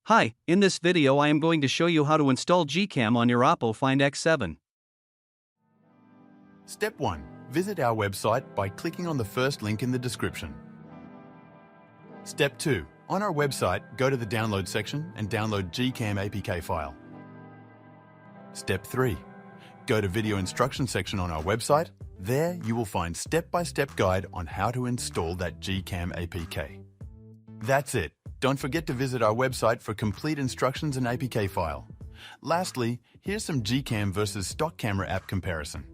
Hi, in this video I am going to show you how to install GCam on your Oppo Find X7. Step 1. Visit our website by clicking on the first link in the description. Step 2. On our website, go to the download section and download GCam APK file. Step 3. Go to video instruction section on our website. There you will find step-by-step guide on how to install that GCam APK. That's it. Don't forget to visit our website for complete instructions and APK file. Lastly, here's some GCam versus stock camera app comparison.